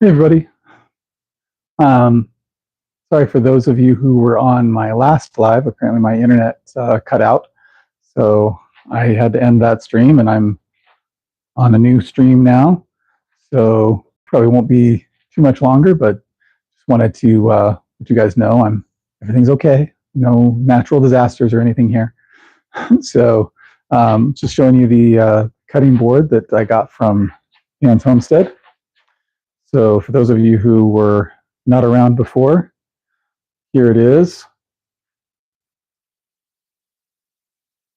Hey, everybody. Um, Sorry for those of you who were on my last live. Apparently, my internet cut out. So I had to end that stream, and I'm on a new stream now. So probably won't be too much longer, but just wanted to let you guys know everything's okay. No natural disasters or anything here. So just showing you the cutting board that I got from Dan's Homestead. So for those of you who were not around before, here it is.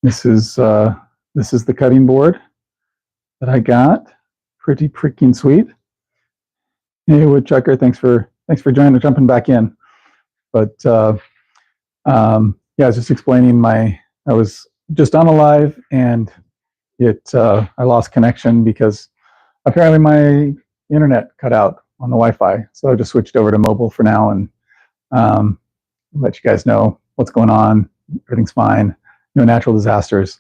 This is the cutting board that I got. Pretty freaking sweet. Hey, Woodchucker, thanks for jumping back in. But yeah, I was just explaining I was just on a live and I lost connection because apparently my internet cut out on the Wi-Fi. So I just switched over to mobile for now and let you guys know what's going on. Everything's fine. No natural disasters.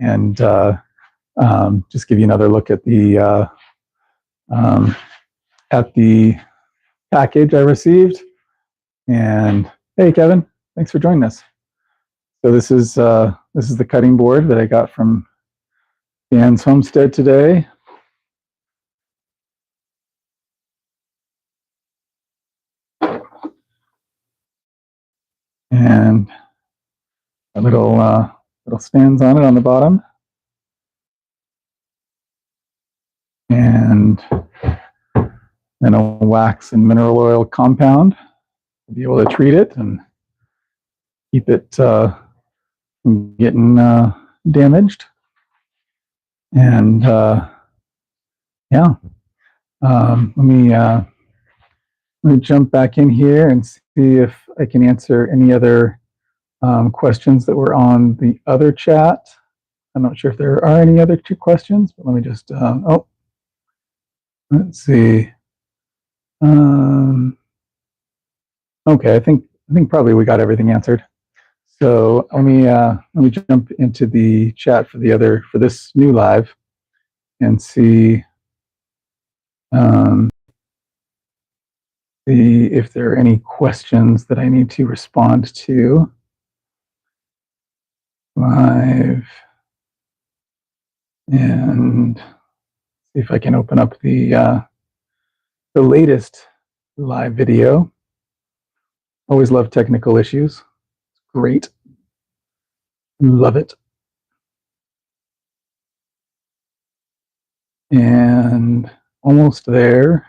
And just give you another look at the package I received. And hey, Kevin, thanks for joining us. So this is the cutting board that I got from Dan's Homestead today. And a little stands on it on the bottom. And then a wax and mineral oil compound to be able to treat it and keep it from getting damaged. And yeah, let me jump back in here and see if I can answer any other questions that were on the other chat. I'm not sure if there are any other two questions, but let me just, let's see. Okay, I think probably we got everything answered. So let me jump into the chat for this new live and see if there are any questions that I need to respond to live, and see if I can open up the latest live video. Always love technical issues. Great. Love it. And almost there.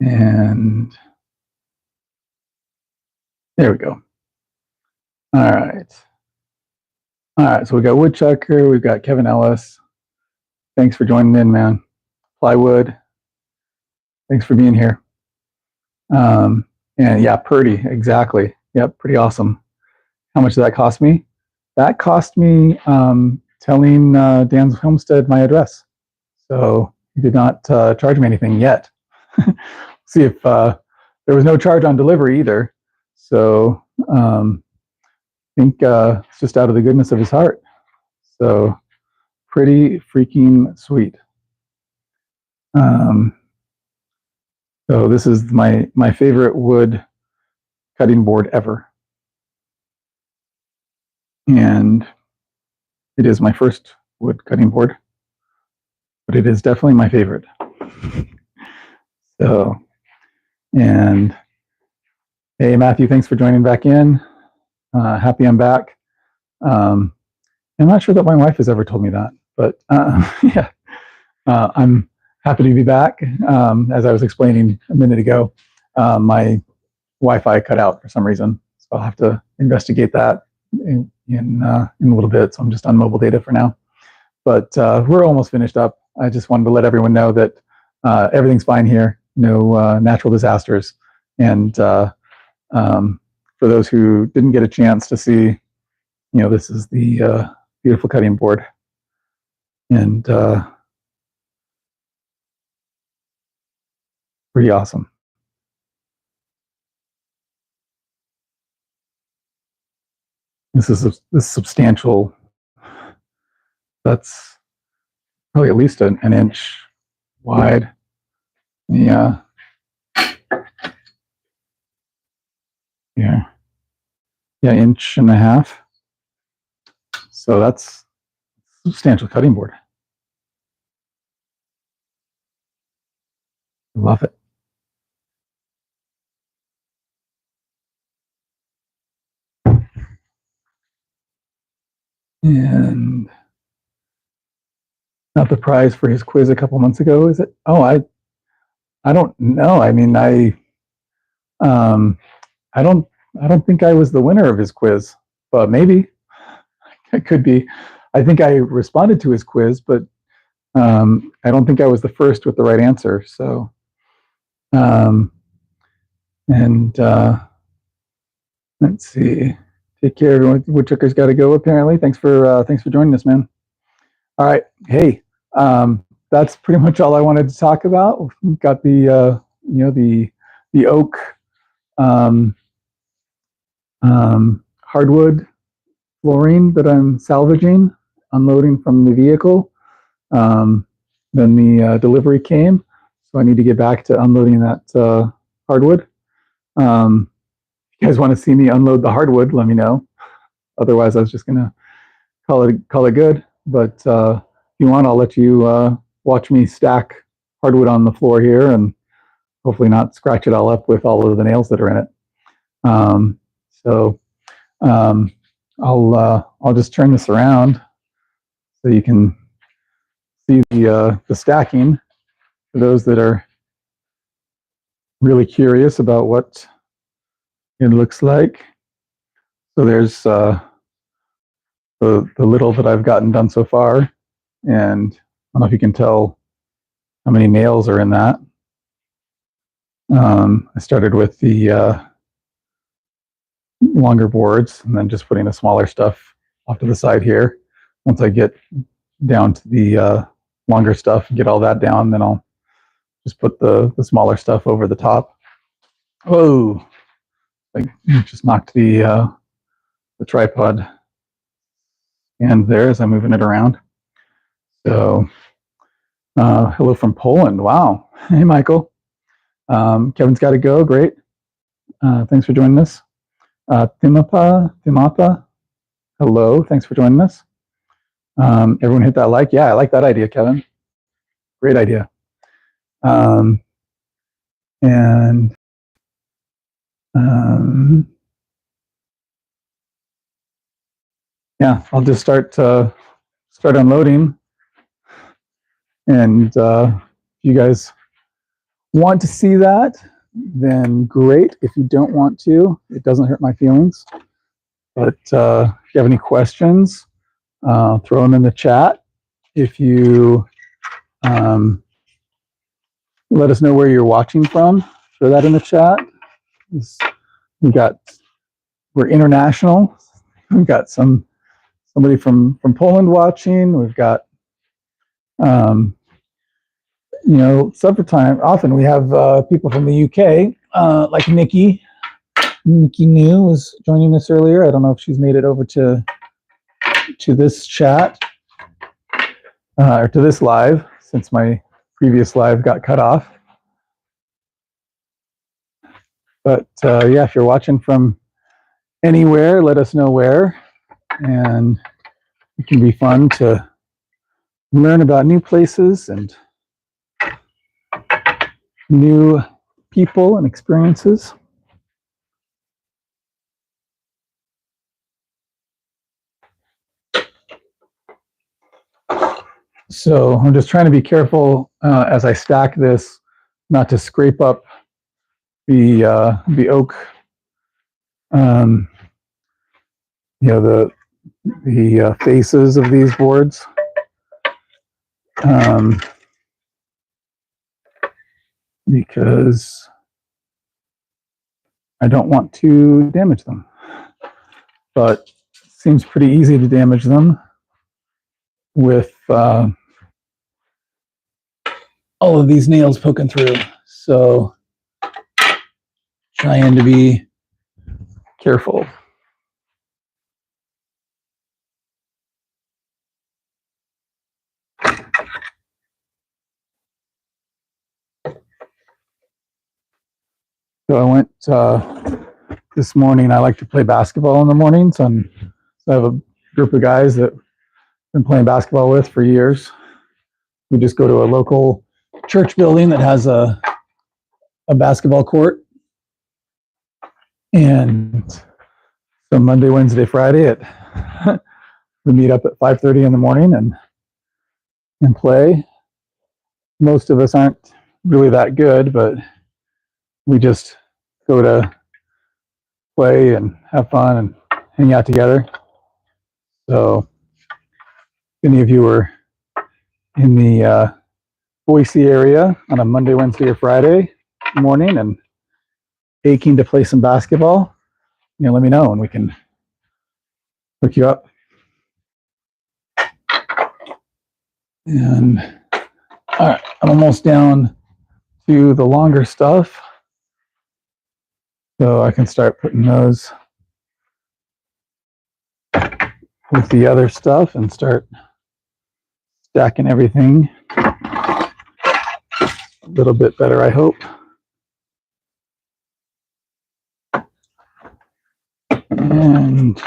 And there we go. All right. So we got Woodchucker, we've got Kevin Ellis. Thanks for joining in, man. Plywood, thanks for being here. And yeah, Purdy, exactly. Yep, pretty awesome. How much did that cost me? That cost me telling Dan's Homestead my address. So he did not charge me anything yet. See if there was no charge on delivery either. So I think it's just out of the goodness of his heart. So pretty freaking sweet. So this is my favorite wood cutting board ever. And it is my first wood cutting board, but it is definitely my favorite. So, and hey, Matthew, thanks for joining back in. Happy I'm back. I'm not sure that my wife has ever told me that, but yeah, I'm happy to be back. As I was explaining a minute ago, my Wi-Fi cut out for some reason, so I'll have to investigate that in a little bit. So I'm just on mobile data for now, but we're almost finished up. I just wanted to let everyone know that everything's fine here. No natural disasters, and for those who didn't get a chance to see, this is the beautiful cutting board, and pretty awesome. This is substantial. That's probably at least an inch wide. Yeah. Yeah. Yeah, inch and a half. So that's a substantial cutting board. Love it. And not the prize for his quiz a couple months ago, is it? Oh, I don't know. I mean, um I don't think I was the winner of his quiz, but maybe it could be. I think I responded to his quiz, but I don't think I was the first with the right answer. So, um, and let's see. Take care, everyone. Woodchucker's got to go. Apparently, thanks for joining us, man. All right, hey, that's pretty much all I wanted to talk about. We've got the oak um, hardwood flooring that I'm salvaging, unloading from the vehicle. Then the delivery came, so I need to get back to unloading that hardwood. If you guys want to see me unload the hardwood, let me know. Otherwise, I was just gonna call it good. But if you want, I'll let you watch me stack hardwood on the floor here, and hopefully not scratch it all up with all of the nails that are in it. So I'll just turn this around so you can see the stacking for those that are really curious about what it looks like. So there's the little that I've gotten done so far, and I don't know if you can tell how many nails are in that. I started with the longer boards and then just putting the smaller stuff off to the side here. Once I get down to the longer stuff and get all that down, then I'll just put the smaller stuff over the top. Oh, I just knocked the tripod and there as I'm moving it around. So hello from Poland. Wow. Hey, Michael. Kevin's got to go. Great. Thanks for joining us. Timapa, hello. Thanks for joining us. Everyone hit that like. Yeah, I like that idea, Kevin. Great idea. And yeah, I'll just start unloading. And if you guys want to see that, then great. If you don't want to, it doesn't hurt my feelings. But if you have any questions, throw them in the chat. If you let us know where you're watching from, throw that in the chat. We're international. We've got somebody from Poland watching. We've got supper time. Often we have people from the UK, like Nikki. Nikki New was joining us earlier. I don't know if she's made it over to this chat or to this live, since my previous live got cut off. But yeah, if you're watching from anywhere, let us know where, and it can be fun to learn about new places and new people and experiences. So I'm just trying to be careful as I stack this, not to scrape up the oak, the faces of these boards. Because I don't want to damage them. But it seems pretty easy to damage them with all of these nails poking through. So trying to be careful. So I went this morning. I like to play basketball in the mornings, so I have a group of guys that I've been playing basketball with for years. We just go to a local church building that has a basketball court, and so Monday, Wednesday, Friday we meet up at 5:30 in the morning and play. Most of us aren't really that good, but we just go to play and have fun and hang out together. So if any of you are in the Boise area on a Monday, Wednesday, or Friday morning and aching to play some basketball, let me know and we can hook you up. And all right, I'm almost down to the longer stuff, so I can start putting those with the other stuff and start stacking everything a little bit better, I hope. And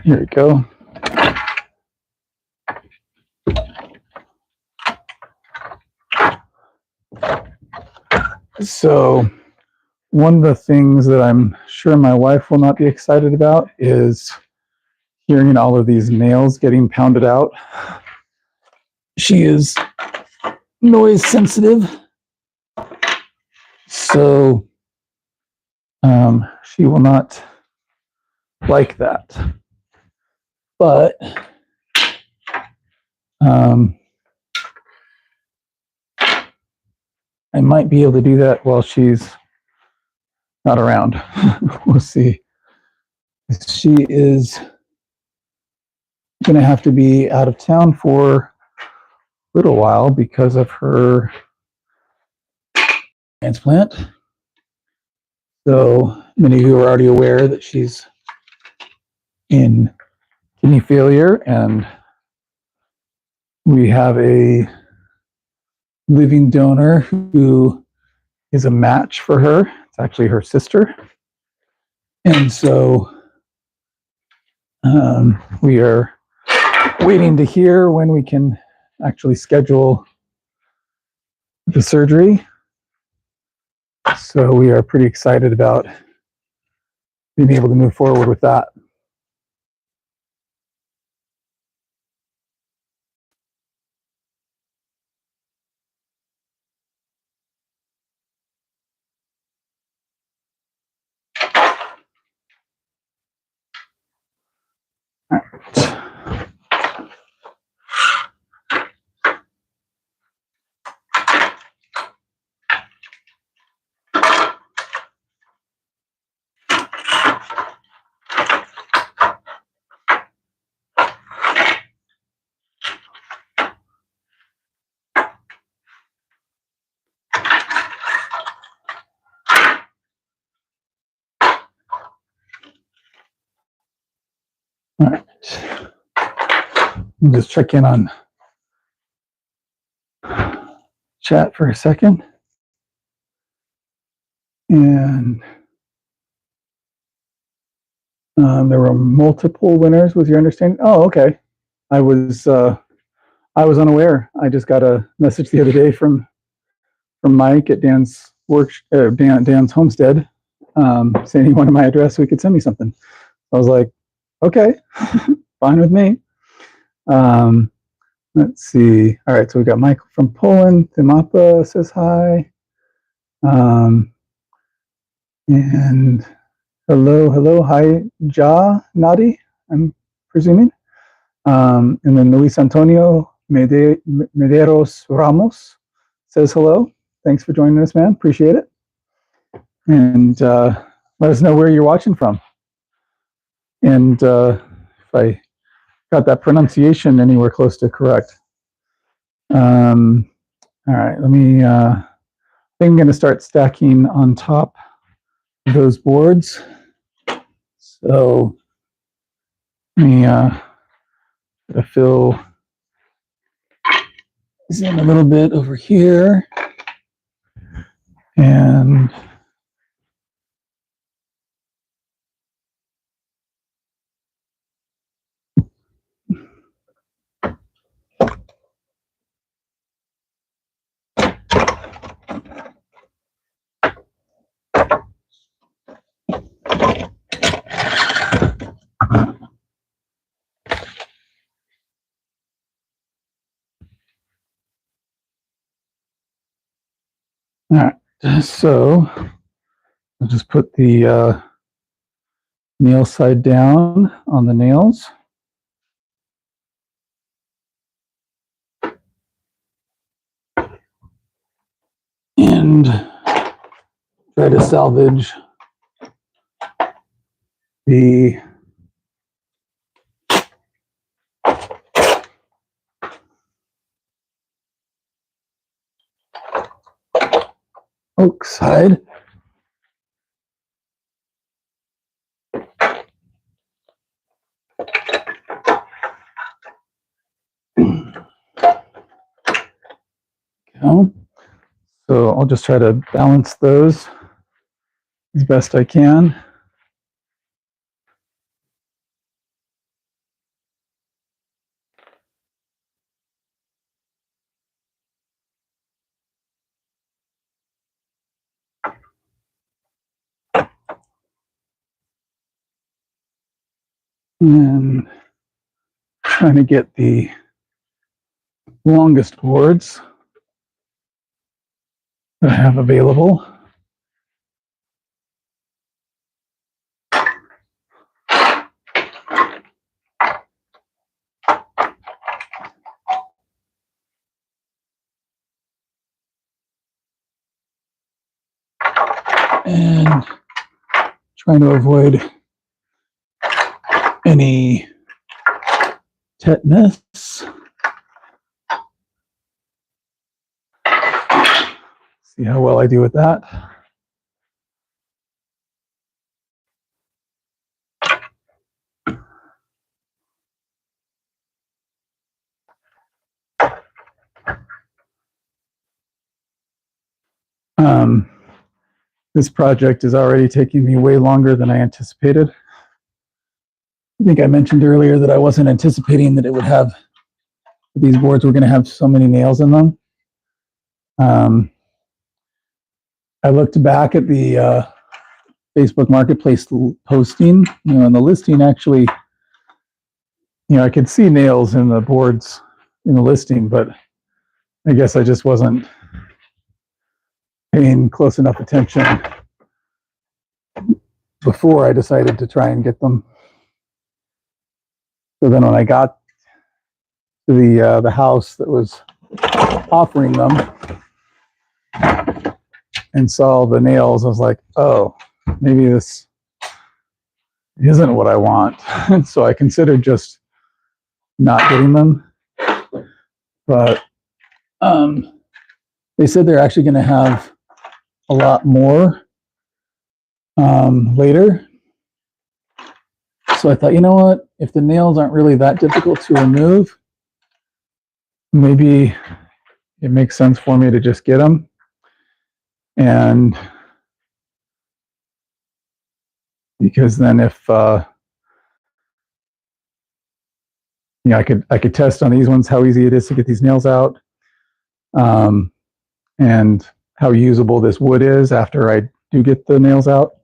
here we go. So one of the things that I'm sure my wife will not be excited about is hearing all of these nails getting pounded out. She is noise sensitive, so she will not like that. But I might be able to do that while she's not around. We'll see. She is going to have to be out of town for a little while because of her transplant. So many of you are already aware that she's in kidney failure, and we have a living donor who is a match for her. It's actually her sister. And so we are waiting to hear when we can actually schedule the surgery. So we are pretty excited about being able to move forward with that. All right. All right. I'll just check in on chat for a second. And there were multiple winners, was your understanding? Oh, okay. I was unaware. I just got a message the other day from Mike at Dan's work, Dan's homestead, saying he wanted my address so he could send me something. I was like, okay, fine with me. Let's see. All right, so we got Michael from Poland. Thimapa says hi. And hello, hi, Nadi, I'm presuming. And then Luis Antonio Medeiros Ramos says hello. Thanks for joining us, man. Appreciate it. And let us know where you're watching from. And if I got that pronunciation anywhere close to correct. All right, let me, I think I'm going to start stacking on top of those boards. So let me fill this in a little bit over here. And And all right, so I'll just put the nail side down on the nails. And try to salvage the oak side. Go. So I'll just try to balance those as best I can. And trying to get the longest boards that I have available. And trying to avoid any tetanus. See how well I do with that. This project is already taking me way longer than I anticipated. I think I mentioned earlier that I wasn't anticipating that it would have, these boards were going to have so many nails in them. I looked back at the Facebook Marketplace posting, and the listing actually, I could see nails in the boards in the listing, but I guess I just wasn't paying close enough attention before I decided to try and get them. So then when I got to the house that was offering them and saw the nails, I was like, oh, maybe this isn't what I want. And so I considered just not getting them. But they said they're actually going to have a lot more later. So I thought, you know what? If the nails aren't really that difficult to remove, maybe it makes sense for me to just get them. And because then if I could test on these ones how easy it is to get these nails out, and how usable this wood is after I do get the nails out,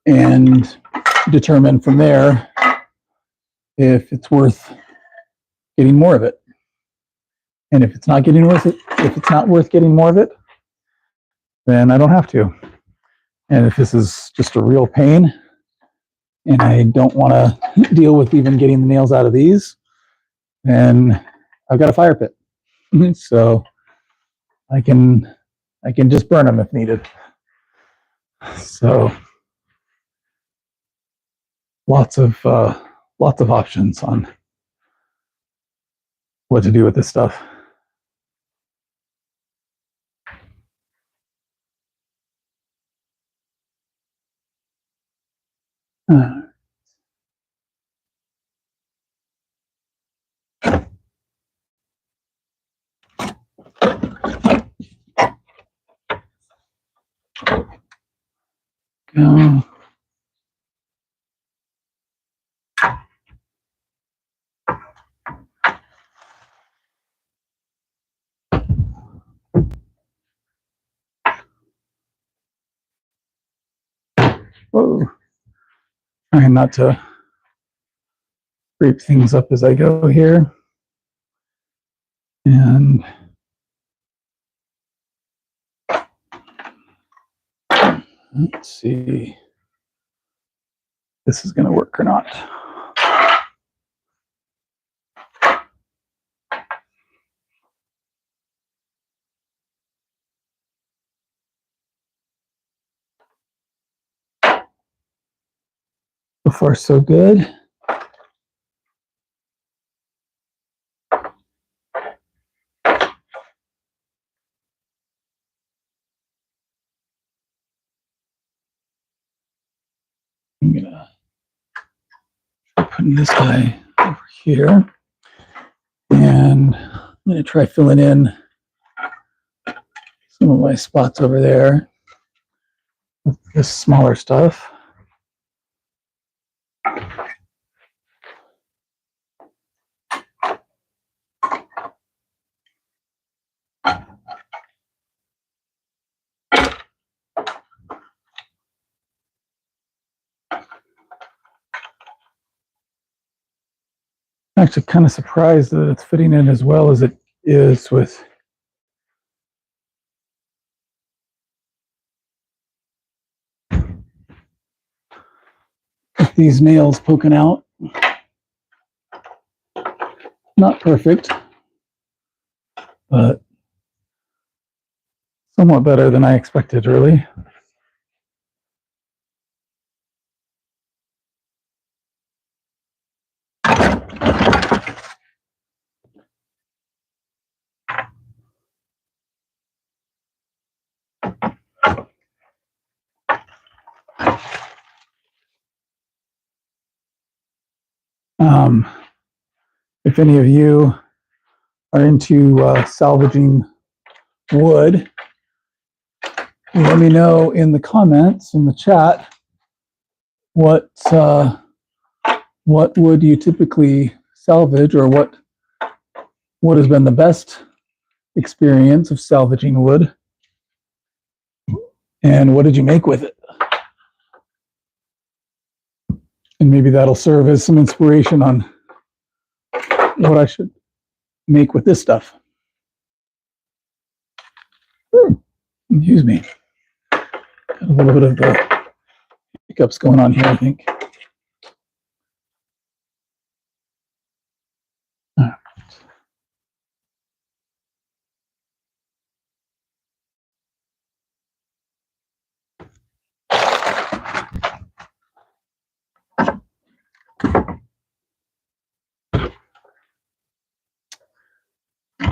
and determine from there if it's worth getting more of it. And if it's not worth getting more of it, then I don't have to. And if this is just a real pain and I don't want to deal with even getting the nails out of these, then I've got a fire pit. So I can just burn them if needed. So lots of options on what to do with this stuff. go. Whoa. Trying not to scrape things up as I go here. And let's see if this is going to work or not. So far, so good. I'm gonna put this guy over here, and I'm gonna try filling in some of my spots over there with this smaller stuff. I'm actually kind of surprised that it's fitting in as well as it is with these nails poking out. Not perfect, but somewhat better than I expected, really. If any of you are into salvaging wood, let me know in the comments, in the chat, what wood you typically salvage, or what has been the best experience of salvaging wood, and what did you make with it? And maybe that'll serve as some inspiration on what I should make with this stuff. Excuse me. Got a little bit of the hiccups going on here, I think. All right.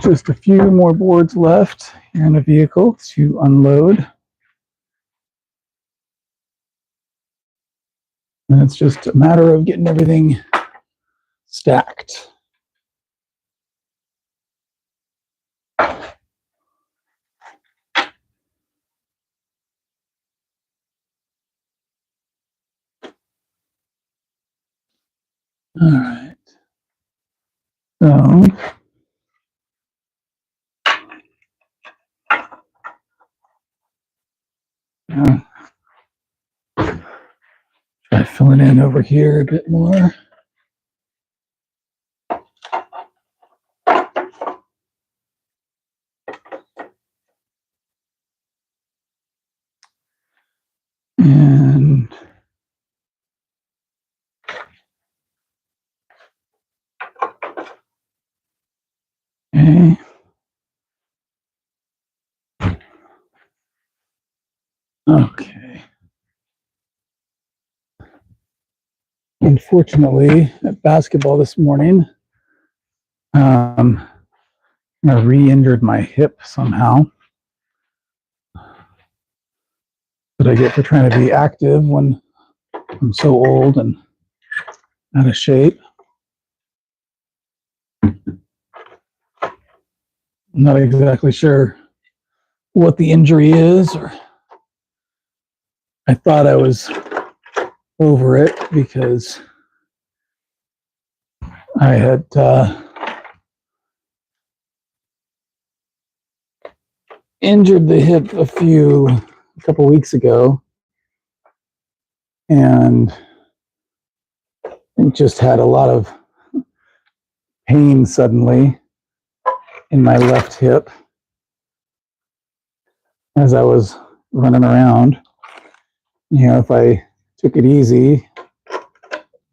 Just a few more boards left here in the vehicle to unload. And it's just a matter of getting everything stacked. All right. So try filling in over here a bit more. And okay. Okay. Unfortunately, at basketball this morning, I re-injured my hip somehow. That I get for trying to be active when I'm so old and out of shape. I'm not exactly sure what the injury is or I thought I was over it because I had injured the hip a couple weeks ago, and just had a lot of pain suddenly in my left hip as I was running around. You know, if I took it easy,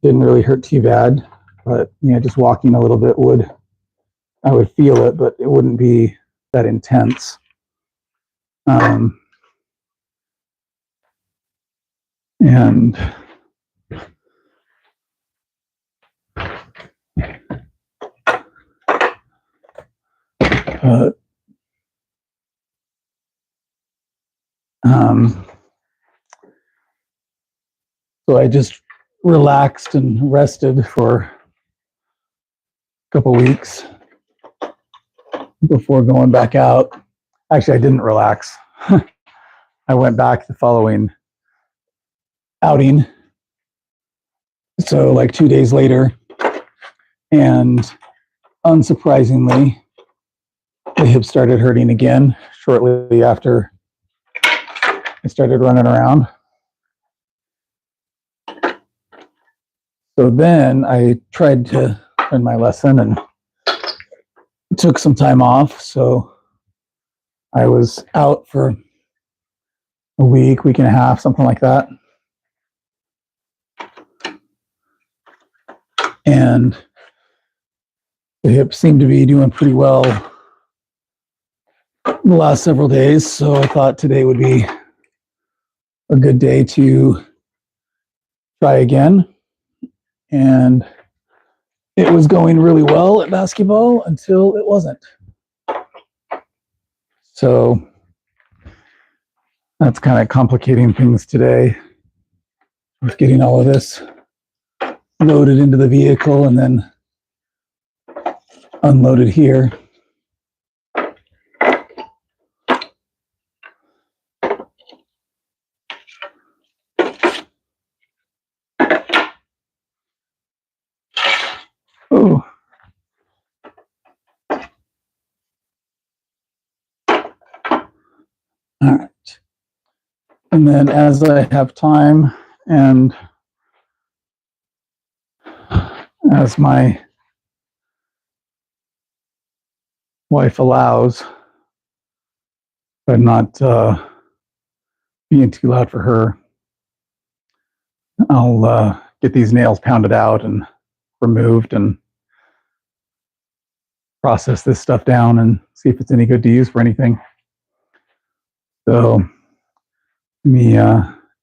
didn't really hurt too bad, but you know, just walking a little bit I would feel it, but it wouldn't be that intense. And so I just relaxed and rested for a couple weeks before going back out. Actually, I didn't relax. I went back the following outing. So like 2 days later, and unsurprisingly, the hip started hurting again shortly after I started running around. So then I tried to learn my lesson and took some time off. So I was out for a week and a half, something like that. And the hip seemed to be doing pretty well the last several days. So I thought today would be a good day to try again. And it was going really well at basketball until it wasn't. So that's kind of complicating things today with getting all of this loaded into the vehicle and then unloaded here. Oh. All right. And then as I have time and as my wife allows, but not being too loud for her, I'll get these nails pounded out and removed and process this stuff down and see if it's any good to use for anything. So let me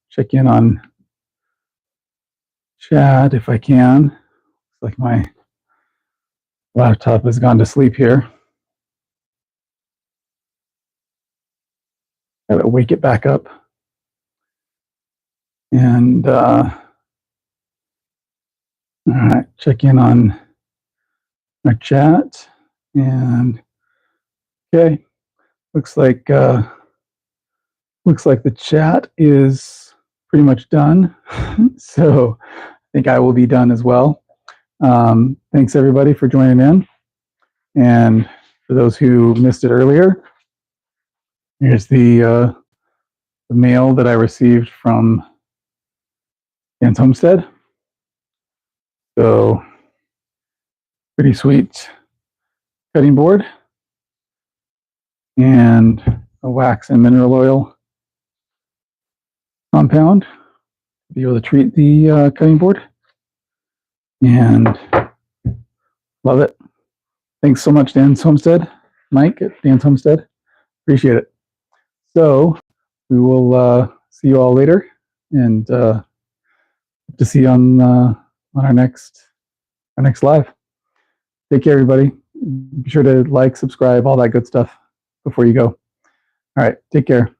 check in on chat if I can. Looks like my laptop has gone to sleep here. Gotta wake it back up. And all right, check in on my chat. And okay, looks like the chat is pretty much done. So I think I will be done as well. Thanks everybody for joining in. And for those who missed it earlier, here's the mail that I received from Dan's Homestead. So pretty sweet cutting board and a wax and mineral oil compound to be able to treat the cutting board. And love it. Thanks so much, Dan's Homestead. Mike at Dan's Homestead. Appreciate it. So we will see you all later, and hope to see you on our next live. Take care, everybody. Be sure to like, subscribe, all that good stuff before you go. All right, take care.